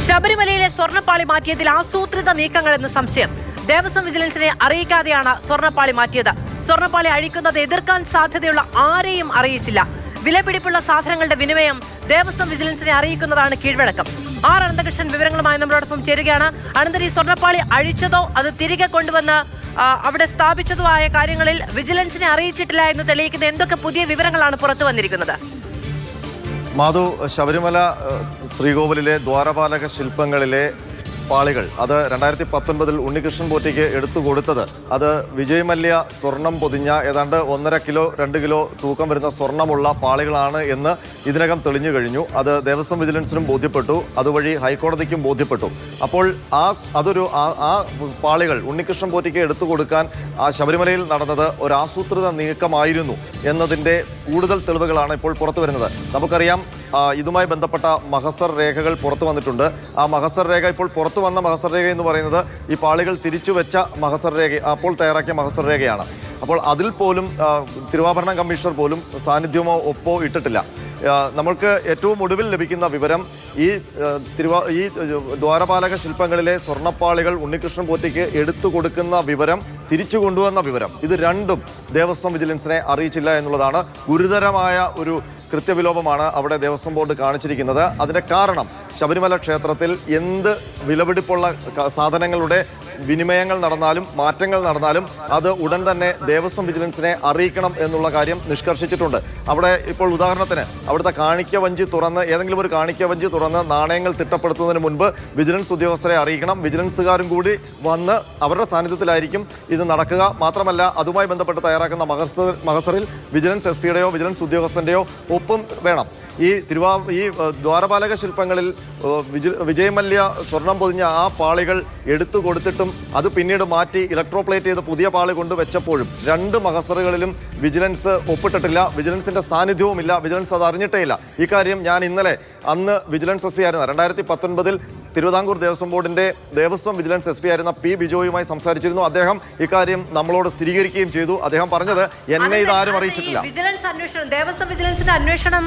ശബരിമലയിലെ സ്വർണ്ണപ്പാളി മാറ്റിയതിൽ ആസൂത്രിത നീക്കങ്ങളെന്ന് സംശയം. ദേവസ്വം വിജിലൻസിനെ അറിയിക്കാതെയാണ് സ്വർണ്ണപ്പാളി മാറ്റിയത്. സ്വർണ്ണപ്പാളി അഴിക്കുന്നത് എതിർക്കാൻ സാധ്യതയുള്ള ആരെയും അറിയിച്ചില്ല. വിലപിടിപ്പുള്ള സാധനങ്ങളുടെ വിനിമയം ദേവസ്വം വിജിലൻസിനെ അറിയിക്കുന്നതാണ് കീഴ്വഴക്കം. ആർ അനന്തകൃഷ്ണൻ വിവരങ്ങളുമായി നമ്മളോടൊപ്പം ചേരുകയാണ്. അനന്തരി, സ്വർണ്ണപ്പാളി അഴിച്ചതോ അത് തിരികെ കൊണ്ടുവന്ന് അവിടെ സ്ഥാപിച്ചതോ ആയ കാര്യങ്ങളിൽ വിജിലൻസിനെ അറിയിച്ചിട്ടില്ല എന്ന് തെളിയിക്കുന്ന എന്തൊക്കെ പുതിയ വിവരങ്ങളാണ് പുറത്തു വന്നിരിക്കുന്നത്? മാധു, ശബരിമല ശ്രീകോവിലിലെ ദ്വാരപാലക ശില്പങ്ങളിലെ പാളികൾ അത് 2019 ഉണ്ണികൃഷ്ണൻ പോറ്റിക്ക് എടുത്തു കൊടുത്തത് അത് വിജയ് മല്യ സ്വർണം പൊതിഞ്ഞ ഏതാണ്ട് 1.5 കിലോ 2 കിലോ തൂക്കം വരുന്ന സ്വർണമുള്ള പാളികളാണ് എന്ന് ഇതിനകം തെളിഞ്ഞു കഴിഞ്ഞു. അത് ദേവസ്വം വിജിലൻസിനും ബോധ്യപ്പെട്ടു, അതുവഴി ഹൈക്കോടതിക്കും ബോധ്യപ്പെട്ടു. അപ്പോൾ ആ പാളികൾ ഉണ്ണികൃഷ്ണൻ പോറ്റിക്ക് എടുത്തു കൊടുക്കാൻ ശബരിമലയിൽ നടന്നത് ഒരു ആസൂത്രിത നീക്കമായിരുന്നു എന്നതിൻ്റെ കൂടുതൽ തെളിവുകളാണ് ഇപ്പോൾ പുറത്തു വരുന്നത്. നമുക്കറിയാം, ഇതുമായി ബന്ധപ്പെട്ട മഹസർ രേഖകൾ പുറത്തു വന്നിട്ടുണ്ട്. ആ മഹസർ രേഖ ഇപ്പോൾ പുറത്തു വന്ന മഹസർ രേഖ എന്ന് പറയുന്നത് ഈ പാളികൾ തിരിച്ചു വെച്ച മഹസർ രേഖ, അപ്പോൾ തയ്യാറാക്കിയ മഹസർ രേഖയാണ്. അപ്പോൾ അതിൽ പോലും തിരുവാഭരണ കമ്മീഷണർ പോലും സാന്നിധ്യമോ ഒപ്പോ ഇട്ടിട്ടില്ല. നമ്മൾക്ക് ഏറ്റവും ഒടുവിൽ ലഭിക്കുന്ന വിവരം ഈ ദ്വാരപാലക ശില്പങ്ങളിലെ സ്വർണ്ണപ്പാളികൾ ഉണ്ണികൃഷ്ണൻ പോറ്റിക്ക് എടുത്തു കൊടുക്കുന്ന വിവരം, തിരിച്ചു കൊണ്ടുവന്ന വിവരം, ഇത് രണ്ടും ദേവസ്വം വിജിലൻസിനെ അറിയിച്ചില്ല എന്നുള്ളതാണ്. ഗുരുതരമായ ഒരു കൃത്യവിലോപമാണ് അവിടെ ദേവസ്വം ബോർഡ് കാണിച്ചിരിക്കുന്നത്. അതിന്റെ കാരണം ശബരിമല ക്ഷേത്രത്തിൽ എന്ത് വിലപിടിപ്പുള്ള സാധനങ്ങളുടെ വിനിമയങ്ങൾ നടന്നാലും മാറ്റങ്ങൾ നടന്നാലും അത് ഉടൻ തന്നെ ദേവസ്വം വിജിലൻസിനെ അറിയിക്കണം എന്നുള്ള കാര്യം നിഷ്കർഷിച്ചിട്ടുണ്ട്. അവിടെ ഇപ്പോൾ ഉദാഹരണത്തിന് അവിടുത്തെ കാണിക്ക വഞ്ചി തുറന്ന് ഏതെങ്കിലും ഒരു കാണിക്ക വഞ്ചി തുറന്ന് നാണയങ്ങൾ തിട്ടപ്പെടുത്തുന്നതിന് മുൻപ് വിജിലൻസ് ഉദ്യോഗസ്ഥരെ അറിയിക്കണം. വിജിലൻസുകാരും കൂടി വന്ന് അവരുടെ സാന്നിധ്യത്തിലായിരിക്കും ഇത് നടക്കുക. മാത്രമല്ല, അതുമായി ബന്ധപ്പെട്ട് തയ്യാറാക്കുന്ന മഹസറിൽ വിജിലൻസ് എസ് പിയുടെയോ വിജിലൻസ് ഉദ്യോഗസ്ഥന്റെയോ ഒപ്പും വേണം. ഈ ദ്വാരപാലക ശില്പങ്ങളിൽ വിജയ് മല്യ സ്വർണം പൊതിഞ്ഞ ആ പാളികൾ എടുത്തു കൊടുത്തിട്ടും അത് പിന്നീട് മാറ്റി ഇലക്ട്രോപ്ലേറ്റ് ചെയ്ത് പുതിയ പാളി കൊണ്ടുവച്ചപ്പോഴും 2 മഹസറുകളിലും വിജിലൻസ് ഒപ്പിട്ടിട്ടില്ല. വിജിലൻസിന്റെ സാന്നിധ്യവുമില്ല. വിജിലൻസ് അത് അറിഞ്ഞിട്ടേ ഇല്ല. ഇക്കാര്യം ഞാൻ അന്ന് വിജിലൻസ് എസ് പി ആയിരുന്ന 2019 തിരുവിതാംകൂർ ദേവസ്വം ബോർഡിന്റെ ദേവസ്വം വിജിലൻസ് എസ് പി ആയിരുന്ന പി ബിജോയുമായി സംസാരിച്ചിരുന്നു. അദ്ദേഹം ഇക്കാര്യം നമ്മളോട് സ്ഥിരീകരിക്കുകയും ചെയ്തു. അദ്ദേഹം പറഞ്ഞത്, എന്നെ ഇതാരും അറിയിച്ചിട്ടില്ല. ദേവസ്വം വിജിലൻസിന്റെ അന്വേഷണം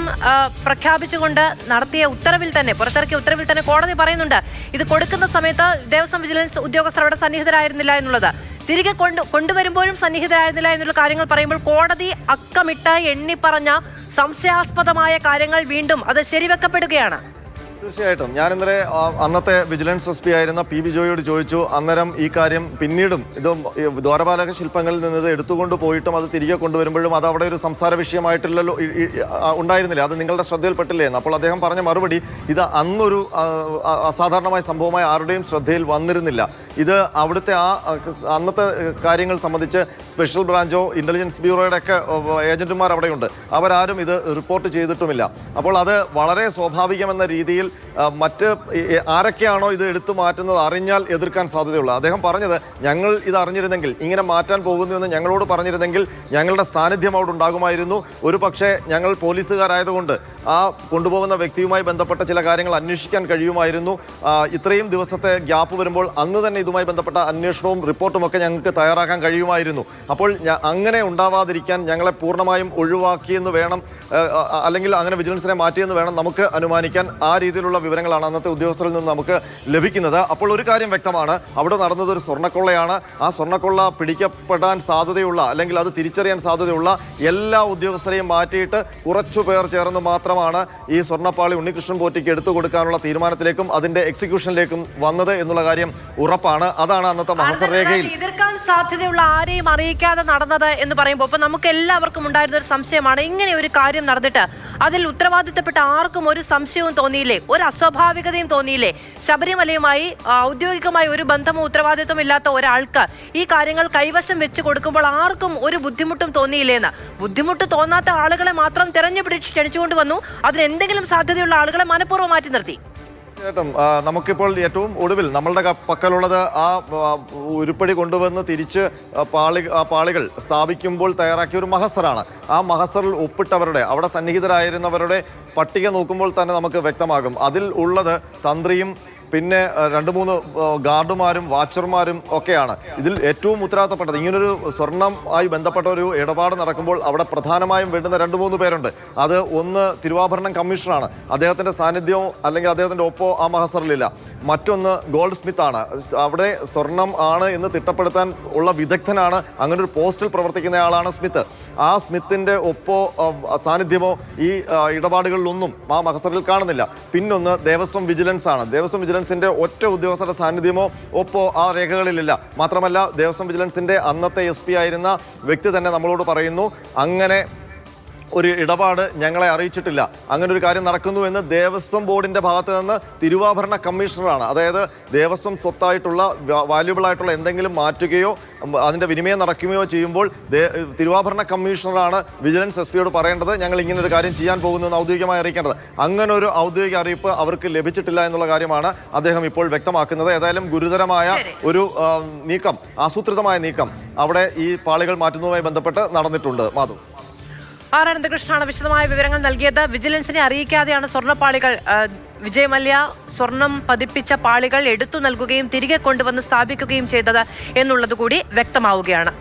പ്രഖ്യാപിച്ചുകൊണ്ട് നടത്തിയ ഉത്തരവിൽ തന്നെ, പുറത്തിറക്കിയ ഉത്തരവിൽ തന്നെ കോടതി പറയുന്നുണ്ട്, ഇത് കൊടുക്കുന്ന സമയത്ത് ദേവസ്വം വിജിലൻസ് ഉദ്യോഗസ്ഥർ അവിടെ സന്നിഹിതരായിരുന്നില്ല എന്നുള്ളത്. തിരികെ കൊണ്ടുവരുമ്പോഴും സന്നിഹിതരായിരുന്നില്ല എന്നുള്ള കാര്യങ്ങൾ പറയുമ്പോൾ കോടതി അക്കമിട്ട് എണ്ണി പറഞ്ഞ സംശയാസ്പദമായ കാര്യങ്ങൾ വീണ്ടും അത് ശരിവെക്കപ്പെടുകയാണ്. തീർച്ചയായിട്ടും. ഞാൻ ഇന്നലെ അന്നത്തെ വിജിലൻസ് എസ് പി ആയിരുന്ന പി ബിജോയോട് ചോദിച്ചു. അന്നേരം ഈ കാര്യം പിന്നീടും ഇത് ദ്വാരപാലക ശില്പങ്ങളിൽ നിന്ന് എടുത്തുകൊണ്ട് പോയിട്ടും അത് തിരികെ കൊണ്ടുവരുമ്പോഴും അത് അവിടെ ഒരു സംസാര വിഷയമായിട്ടില്ലല്ലോ, ഉണ്ടായിരുന്നില്ല, അത് നിങ്ങളുടെ ശ്രദ്ധയിൽപ്പെട്ടില്ലേ എന്ന്. അപ്പോൾ അദ്ദേഹം പറഞ്ഞ മറുപടി, ഇത് അന്നൊരു അസാധാരണമായ സംഭവമായി ആരുടെയും ശ്രദ്ധയിൽ വന്നിരുന്നില്ല. ഇത് അവിടുത്തെ അന്നത്തെ കാര്യങ്ങൾ സംബന്ധിച്ച് സ്പെഷ്യൽ ബ്രാഞ്ചോ ഇന്റലിജൻസ് ബ്യൂറോയുടെ ഒക്കെ ഏജന്റുമാർ അവിടെയുണ്ട്. അവരാരും ഇത് റിപ്പോർട്ട് ചെയ്തിട്ടുമില്ല. അപ്പോൾ അത് വളരെ സ്വാഭാവികമെന്ന രീതിയിൽ മറ്റ് ആരൊക്കെയാണോ ഇത് എടുത്തു മാറ്റുന്നത് അറിഞ്ഞാൽ എതിർക്കാൻ സാധ്യതയുള്ളത്. അദ്ദേഹം പറഞ്ഞത്, ഞങ്ങൾ ഇത് അറിഞ്ഞിരുന്നെങ്കിൽ, ഇങ്ങനെ മാറ്റാൻ പോകുന്നു എന്ന് ഞങ്ങളോട് പറഞ്ഞിരുന്നെങ്കിൽ ഞങ്ങളുടെ സാന്നിധ്യം അവിടെ ഉണ്ടാകുമായിരുന്നു. ഒരു പക്ഷേ ഞങ്ങൾ പോലീസുകാരായതുകൊണ്ട് ആ കൊണ്ടുപോകുന്ന വ്യക്തിയുമായി ബന്ധപ്പെട്ട ചില കാര്യങ്ങൾ അന്വേഷിക്കാൻ കഴിയുമായിരുന്നു. ഇത്രയും ദിവസത്തെ ഗ്യാപ്പ് വരുമ്പോൾ അന്ന് തന്നെ ഇതുമായി ബന്ധപ്പെട്ട അന്വേഷണവും റിപ്പോർട്ടും ഒക്കെ ഞങ്ങൾക്ക് തയ്യാറാക്കാൻ കഴിയുമായിരുന്നു. അപ്പോൾ അങ്ങനെ ഉണ്ടാവാതിരിക്കാൻ ഞങ്ങളെ പൂർണ്ണമായും ഒഴിവാക്കിയെന്ന് വേണം, അല്ലെങ്കിൽ അങ്ങനെ വിജിലൻസിനെ മാറ്റിയെന്ന് വേണം നമുക്ക് അനുമാനിക്കാൻ. ആ രീതിയിലുള്ള വിവരങ്ങളാണ് അന്നത്തെ ഉദ്യോഗസ്ഥരിൽ നിന്ന് നമുക്ക് ലഭിക്കുന്നത്. അപ്പോൾ ഒരു കാര്യം വ്യക്തമാണ്, അവിടെ നടന്നത് ഒരു സ്വർണ്ണക്കൊള്ളയാണ്. ആ സ്വർണ്ണക്കൊള്ള പിടിക്കപ്പെടാൻ സാധ്യതയുള്ള, അല്ലെങ്കിൽ അത് തിരിച്ചറിയാൻ സാധ്യതയുള്ള എല്ലാ ഉദ്യോഗസ്ഥരെയും മാറ്റിയിട്ട് കുറച്ചു പേർ ചേർന്ന് മാത്രമാണ് ഈ സ്വർണ്ണപ്പാളി ഉണ്ണികൃഷ്ണൻ പോറ്റിക്ക് എടുത്തു കൊടുക്കാനുള്ള തീരുമാനത്തിലേക്കും അതിന്റെ എക്സിക്യൂഷനിലേക്കും വന്നത് എന്നുള്ള കാര്യം ഉറപ്പാണ്. അതാണ് അന്നത്തെ മഹസർ രേഖയിൽ എതിർക്കാൻ സാധ്യതയുള്ള ആരെയും അറിയിക്കാതെ നടന്നത് എന്ന് പറയുമ്പോൾ ഇപ്പൊ നമുക്ക് എല്ലാവർക്കും ഉണ്ടായിരുന്ന ഒരു സംശയമാണ്, ഇങ്ങനെ ഒരു കാര്യം നടന്നിട്ട് അതിൽ ഉത്തരവാദിത്തപ്പെട്ട ആർക്കും ഒരു സംശയവും തോന്നിയില്ലേ, ഒരു അസ്വാഭാവികതയും തോന്നിയില്ലേ? ശബരിമലയുമായി ഔദ്യോഗികമായി ഒരു ബന്ധമോ ഉത്തരവാദിത്വം ഇല്ലാത്ത ഒരാൾക്ക് ഈ കാര്യങ്ങൾ കൈവശം വെച്ച് കൊടുക്കുമ്പോൾ ആർക്കും ഒരു ബുദ്ധിമുട്ടും തോന്നിയില്ലേന്ന്. ബുദ്ധിമുട്ട് തോന്നാത്ത ആളുകളെ മാത്രം തെരഞ്ഞുപിടിച്ച് ക്ഷണിച്ചുകൊണ്ട് വന്നു. അതിന് എന്തെങ്കിലും സാധ്യതയുള്ള ആളുകളെ മനഃപൂർവ്വം മാറ്റി നിർത്തി. തീർച്ചയായിട്ടും. നമുക്കിപ്പോൾ ഏറ്റവും ഒടുവിൽ നമ്മളുടെ പക്കലുള്ളത് ആ ഉരുപ്പടി കൊണ്ടുവന്ന് തിരിച്ച് പാളികൾ സ്ഥാപിക്കുമ്പോൾ തയ്യാറാക്കിയ ഒരു മഹസറാണ്. ആ മഹസറിൽ ഒപ്പിട്ടവരുടെ, അവിടെ സന്നിഹിതരായിരുന്നവരുടെ പട്ടിക നോക്കുമ്പോൾ തന്നെ നമുക്ക് വ്യക്തമാകും. അതിൽ ഉള്ളത് തന്ത്രിയും പിന്നെ 2-3 ഗാർഡുമാരും വാച്ചർമാരും ഒക്കെയാണ് ഇതിൽ ഏറ്റവും ഉത്തരവാദിത്തപ്പെട്ടത്. ഇങ്ങനൊരു സ്വർണ്ണമായി ബന്ധപ്പെട്ട ഒരു ഇടപാട് നടക്കുമ്പോൾ അവിടെ പ്രധാനമായും വേണ്ടുന്ന 2-3 പേരുണ്ട്. അത് ഒന്ന് തിരുവാഭരണം കമ്മീഷണറാണ്, അദ്ദേഹത്തിന്റെ സാന്നിധ്യവും അല്ലെങ്കിൽ അദ്ദേഹത്തിന്റെ ഒപ്പോ ആ മഹസറിലില്ല. മറ്റൊന്ന് ഗോൾഡ് സ്മിത്ത് ആണ്, അവിടെ സ്വർണം ആണ് എന്ന് തിട്ടപ്പെടുത്താൻ ഉള്ള വിദഗ്ധനാണ്, അങ്ങനെ ഒരു പോസ്റ്റിൽ പ്രവർത്തിക്കുന്നയാളാണ് സ്മിത്ത്. ആ സ്മിത്തിന്റെ ഒപ്പോ സാന്നിധ്യമോ ഈ ഇടപാടുകളിലൊന്നും ആ മഹസറിൽ കാണുന്നില്ല. പിന്നൊന്ന് ദേവസ്വം വിജിലൻസ് ആണ്, ദേവസ്വം വിജിലൻസിന്റെ ഒറ്റ ഉദ്യോഗസ്ഥരുടെ സാന്നിധ്യമോ ഒപ്പോ ആ രേഖകളിലില്ല. മാത്രമല്ല ദേവസ്വം വിജിലൻസിന്റെ അന്നത്തെ SP ആയിരുന്ന വ്യക്തി തന്നെ നമ്മളോട് പറയുന്നു, അങ്ങനെ ഒരു ഇടപാട് ഞങ്ങളെ അറിയിച്ചിട്ടില്ല, അങ്ങനെ ഒരു കാര്യം നടക്കുന്നു എന്ന് ദേവസ്വം ബോർഡിന്റെ ഭാഗത്ത് നിന്ന് തിരുവാഭരണ കമ്മീഷണറാണ്, അതായത് ദേവസ്വം സ്വത്തായിട്ടുള്ള വാല്യുബിൾ ആയിട്ടുള്ള എന്തെങ്കിലും മാറ്റുകയോ അതിന്റെ വിനിമയം നടക്കുകയോ ചെയ്യുമ്പോൾ തിരുവാഭരണ കമ്മീഷണറാണ് വിജിലൻസ് SP പറയേണ്ടത്, ഞങ്ങൾ ഇങ്ങനെ ഒരു കാര്യം ചെയ്യാൻ പോകുന്നു എന്ന് ഔദ്യോഗികമായി അറിയിക്കേണ്ടത്. അങ്ങനെ ഒരു ഔദ്യോഗിക അറിയിപ്പ് അവർക്ക് ലഭിച്ചിട്ടില്ല എന്നുള്ള കാര്യമാണ് അദ്ദേഹം ഇപ്പോൾ വ്യക്തമാക്കുന്നത്. ഏതായാലും ഗുരുതരമായ ഒരു നീക്കം, ആസൂത്രിതമായ നീക്കം അവിടെ ഈ പാളികൾ മാറ്റുന്നതുമായി ബന്ധപ്പെട്ട് നടന്നിട്ടുണ്ട്. മാധു. ആർ അനന്തകൃഷ്ണനാണ് വിശദമായ വിവരങ്ങൾ നൽകിയത്. വിജിലൻസിനെ അറിയിക്കാതെയാണ് സ്വർണ്ണപ്പാളികൾ വിജയ് മല്യ സ്വർണം പതിപ്പിച്ച പാളികൾ എടുത്തു നൽകുകയും തിരികെ കൊണ്ടുവന്ന് സ്ഥാപിക്കുകയും ചെയ്തത് എന്നുള്ളത് കൂടി വ്യക്തമാവുകയാണ്.